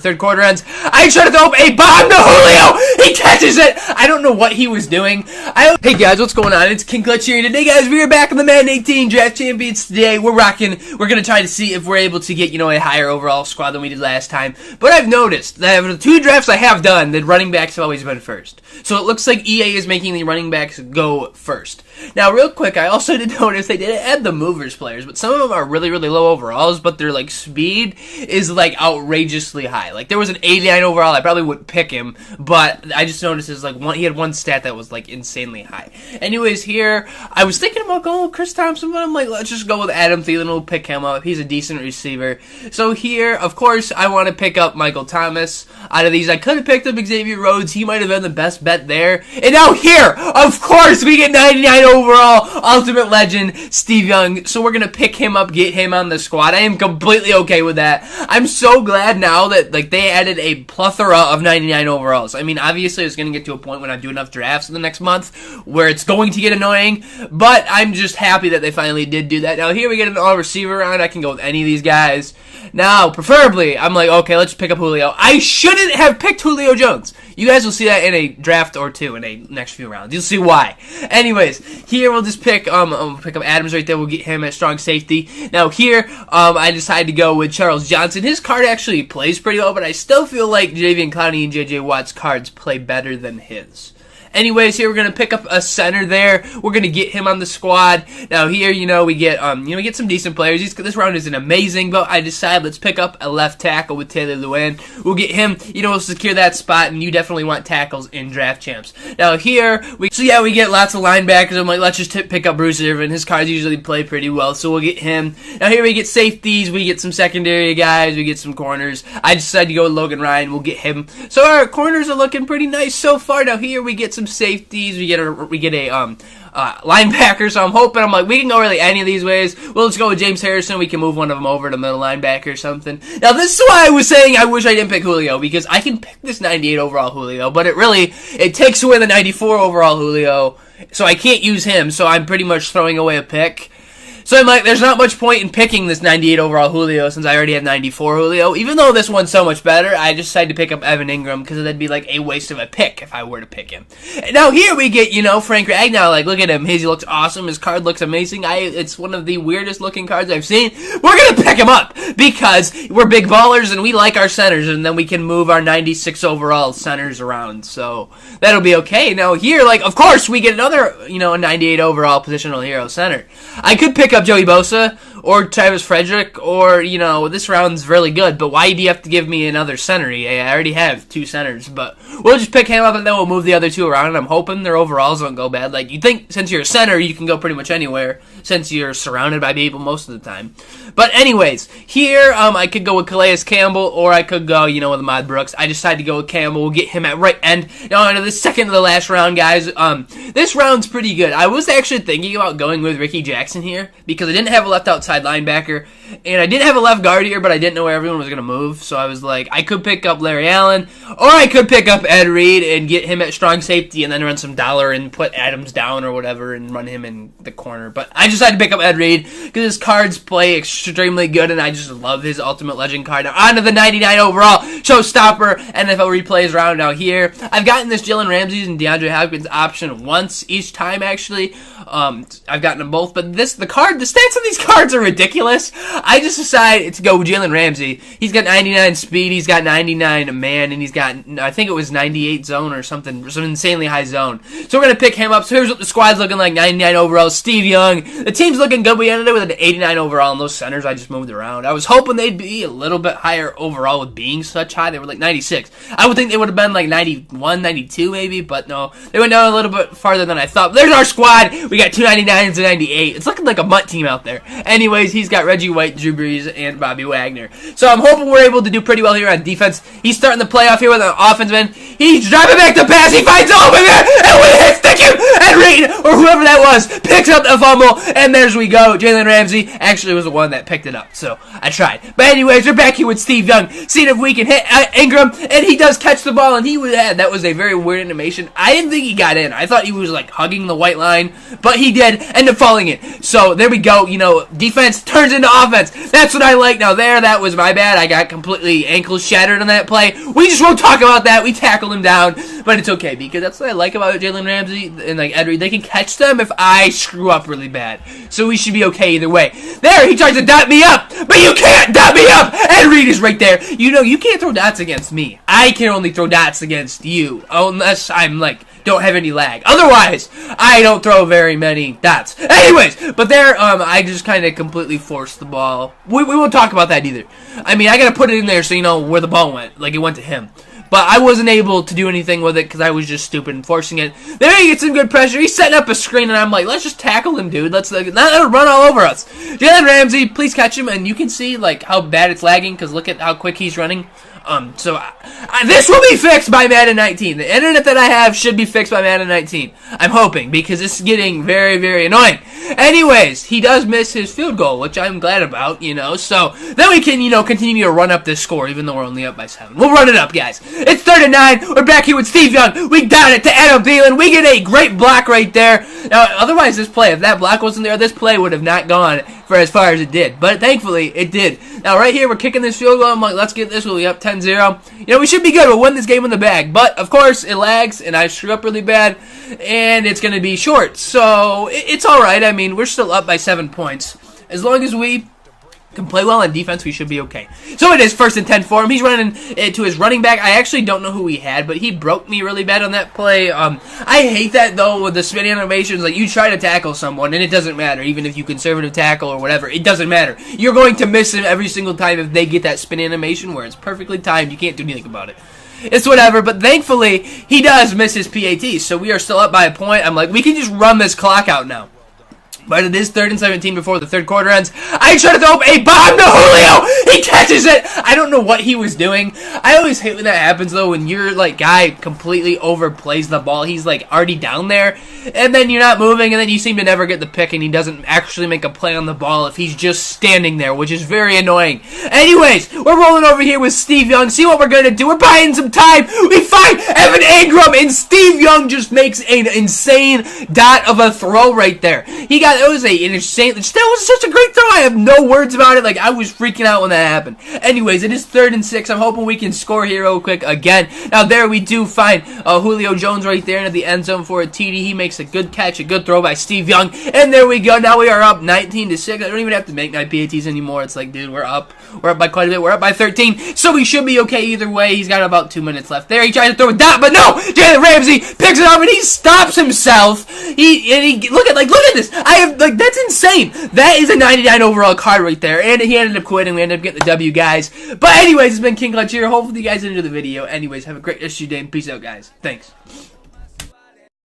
third quarter ends. I try to throw up a bomb to Julio. He catches it. I don't know what he was doing. Hey guys, what's going on? It's King Clutch here. Today, guys, we are back in the Madden 18 Draft Champions. Today, we're rocking. We're going to try to see if we're able to get, a higher overall squad than we did last time. But I've noticed that the 2 drafts I have done, the running backs have always been first. So it looks like EA is making the running backs go first. Now, real quick, I also did notice they didn't add the movers players, but some of them are really, really low overalls, but their, speed is, outrageously high. There was an 89 overall, I probably wouldn't pick him, but I just noticed he had one stat that was, insanely high. Anyways, here, I was thinking about going with Chris Thompson, but I'm like, let's just go with Adam Thielen, we'll pick him up. He's a decent receiver. So here, of course, I want to pick up Michael Thomas. Out of these, I could have picked up Xavier Rhodes. He might have been the best bet there. And now here, of course, we get 99 overall, Ultimate Legend, Steve Young. So we're going to pick him up, get him on the squad. I am completely okay with that. I'm so glad now that they added a plethora of 99 overalls. I mean, obviously, it's going to get to a point when I do enough drafts in the next month where it's going to get annoying. But I'm just happy that they finally did do that. Now, here we get an all-receiver round. I can go with any of these guys. Now, preferably, I'm like, okay, let's pick up Julio. I shouldn't have picked Julio Jones. You guys will see that in a draft or two in a next few rounds. You'll see why. Anyways, here we'll just pick up Adams right there. We'll get him at strong safety. Now here, I decided to go with Charles Johnson. His card actually plays pretty well, but I still feel like Jadeveon Clowney and J.J. Watt's cards play better than his. Anyways, here we're gonna pick up a center there. We're gonna get him on the squad. Now here, we get we get some decent players. This round isn't amazing, but I decided let's pick up a left tackle with Taylor Lewan. We'll get him. We'll secure that spot, and you definitely want tackles in draft champs. Now here, we get lots of linebackers. I'm like, let's just pick up Bruce Irvin. His cards usually play pretty well, so we'll get him. Now here we get safeties. We get some secondary guys. We get some corners. I decided to go with Logan Ryan. We'll get him. So our corners are looking pretty nice so far. Now here we get some safeties. We get a linebacker. So I'm like, we can go really any of these ways. We'll just go with James Harrison. We can move one of them over to middle linebacker or something. Now this is why I was saying I wish I didn't pick Julio, because I can pick this 98 overall Julio, but it takes away the 94 overall Julio, so I can't use him. So I'm pretty much throwing away a pick. So I'm like, there's not much point in picking this 98 overall Julio since I already have 94 Julio. Even though this one's so much better, I just decided to pick up Evan Ingram because that'd be a waste of a pick if I were to pick him. And now here we get, Frank Ragnow. Look at him. He looks awesome. His card looks amazing. It's one of the weirdest looking cards I've seen. We're going to pick him up because we're big ballers and we like our centers, and then we can move our 96 overall centers around. So that'll be okay. Now here, of course, we get another, a 98 overall positional hero center. I could pick up Joey Bosa or Travis Frederick, or, this round's really good, but why do you have to give me another center? I already have 2 centers, but we'll just pick him up and then we'll move the other 2 around, and I'm hoping their overalls don't go bad. You think since you're a center, you can go pretty much anywhere since you're surrounded by people most of the time. But anyways, here, I could go with Calais Campbell, or I could go, with Ahmad Brooks. I decided to go with Campbell. We'll get him at right end. Now, into the second to the last round, guys, this round's pretty good. I was actually thinking about going with Ricky Jackson here, because I didn't have a left outside linebacker, and I didn't have a left guard here, but I didn't know where everyone was going to move, so I was like, I could pick up Larry Allen, or I could pick up Ed Reed and get him at strong safety and then run some dollar and put Adams down or whatever and run him in the corner. But I decided to pick up Ed Reed because his cards play extremely good, and I just love his Ultimate Legend card. Now, on to the 99 overall showstopper NFL replays round. Now here, I've gotten this Jalen Ramsey and DeAndre Hopkins option once each time, actually. I've gotten them both, but the stats on these cards are ridiculous. I just decided to go with Jalen Ramsey. He's got 99 speed, he's got 99 man, and he's got, I think it was 98 zone or something, some insanely high zone. So we're going to pick him up. So here's what the squad's looking like: 99 overall, Steve Young. The team's looking good. We ended up with an 89 overall, and those centers I just moved around. I was hoping they'd be a little bit higher overall with being such high. They were 96. I would think they would have been 91, 92 maybe, but no. They went down a little bit farther than I thought. There's our squad. We got 2 99s and 98. It's looking like a mutt team out there. Anyways, he's got Reggie White, Drew Brees, and Bobby Wagner. So I'm hoping we're able to do pretty well here on defense. He's starting the playoff here with an offense, man. He's driving back to pass. He finds an open man, and we hit stick him, and Reed, or whoever that was, picks up the fumble, and there's we go. Jalen Ramsey actually was the one that picked it up, so I tried. But anyways, we're back here with Steve Young, seeing if we can hit Ingram, and he does catch the ball, and that was a very weird animation. I didn't think he got in. I thought he was like hugging the white line, but he did end up falling in. So there we go. Defense turns into offense. That's what I like. Now that was my bad. I got completely ankle shattered on that play. We just won't talk about that. We tackled him down, but it's okay because that's what I like about Jalen Ramsey and like Ed Reed. They can catch them if I screw up really bad. So we should be okay either way. There, he tries to dot me up, but you can't dot me up. Ed Reed is right there. You can't throw dots against me. I can only throw dots against you, unless I'm don't have any lag. Otherwise, I don't throw very many dots. Anyways, but there, I just kind of completely forced the ball. We won't talk about that either. I mean, I gotta put it in there so you know where the ball went. Like, it went to him. But I wasn't able to do anything with it because I was just stupid and forcing it. There he gets some good pressure. He's setting up a screen, and I'm like, let's just tackle him, dude. Let's not let him run all over us. Jalen Ramsey, please catch him. And you can see how bad it's lagging because look at how quick he's running. This will be fixed by Madden 19. The internet that I have should be fixed by Madden 19. I'm hoping, because this is getting very, very annoying. Anyways, he does miss his field goal, which I'm glad about, So then we can, continue to run up this score, even though we're only up by 7. We'll run it up, guys. It's 3rd and 9. We're back here with Steve Young. We down it to Adam Thielen. We get a great block right there. Now, otherwise, if that block wasn't there, this play would have not gone for as far as it did. But thankfully, it did. Now, right here, we're kicking this field goal. I'm like, let's get this. We'll be up 10-0. We should be good. We'll win this game in the bag. But, of course, it lags, and I screw up really bad, and it's going to be short. So, it's all right. I mean, we're still up by 7 points. As long as we can play well on defense, we should be okay. So it is 1st and 10 for him. He's running to his running back. I actually don't know who he had, but he broke me really bad on that play. I hate that, though, with the spin animations. Like, you try to tackle someone, and it doesn't matter. Even if you conservative tackle or whatever, it doesn't matter. You're going to miss him every single time if they get that spin animation where it's perfectly timed. You can't do anything about it. It's whatever, but thankfully, he does miss his PAT, so we are still up by a point. I'm like, we can just run this clock out now. But it is 3rd and 17 before the 3rd quarter ends. I try to throw up a bomb to Julio. He catches it. I don't know what he was doing. I always hate when that happens, though, when your guy completely overplays the ball. He's already down there, and then you're not moving, and then you seem to never get the pick, and he doesn't actually make a play on the ball if he's just standing there, which is very annoying. Anyways, we're rolling over here with Steve Young. See what we're gonna do. We're buying some time. We find Evan Ingram, and Steve Young just makes an insane dot of a throw right there. It was that was such a great throw. I have no words about it. I was freaking out when that happened. Anyways, it is 3rd and 6. I'm hoping we can score here real quick again. Now, there we do find Julio Jones right there into the end zone for a TD. He makes a good catch, a good throw by Steve Young. And there we go. Now we are up 19-6. I don't even have to make my PATs anymore. It's dude, we're up. We're up by quite a bit. We're up by 13. So we should be okay either way. He's got about 2 minutes left there. He tries to throw a dot, but no! Jalen Ramsey picks it up and he stops himself. Look at this. That's insane. That is a 99 overall card right there. And he ended up quitting. We ended up getting the W, guys. But anyways, it's been King Clutch here. Hopefully you guys enjoyed the video. Anyways, have a great rest of your day and peace out, guys. Thanks.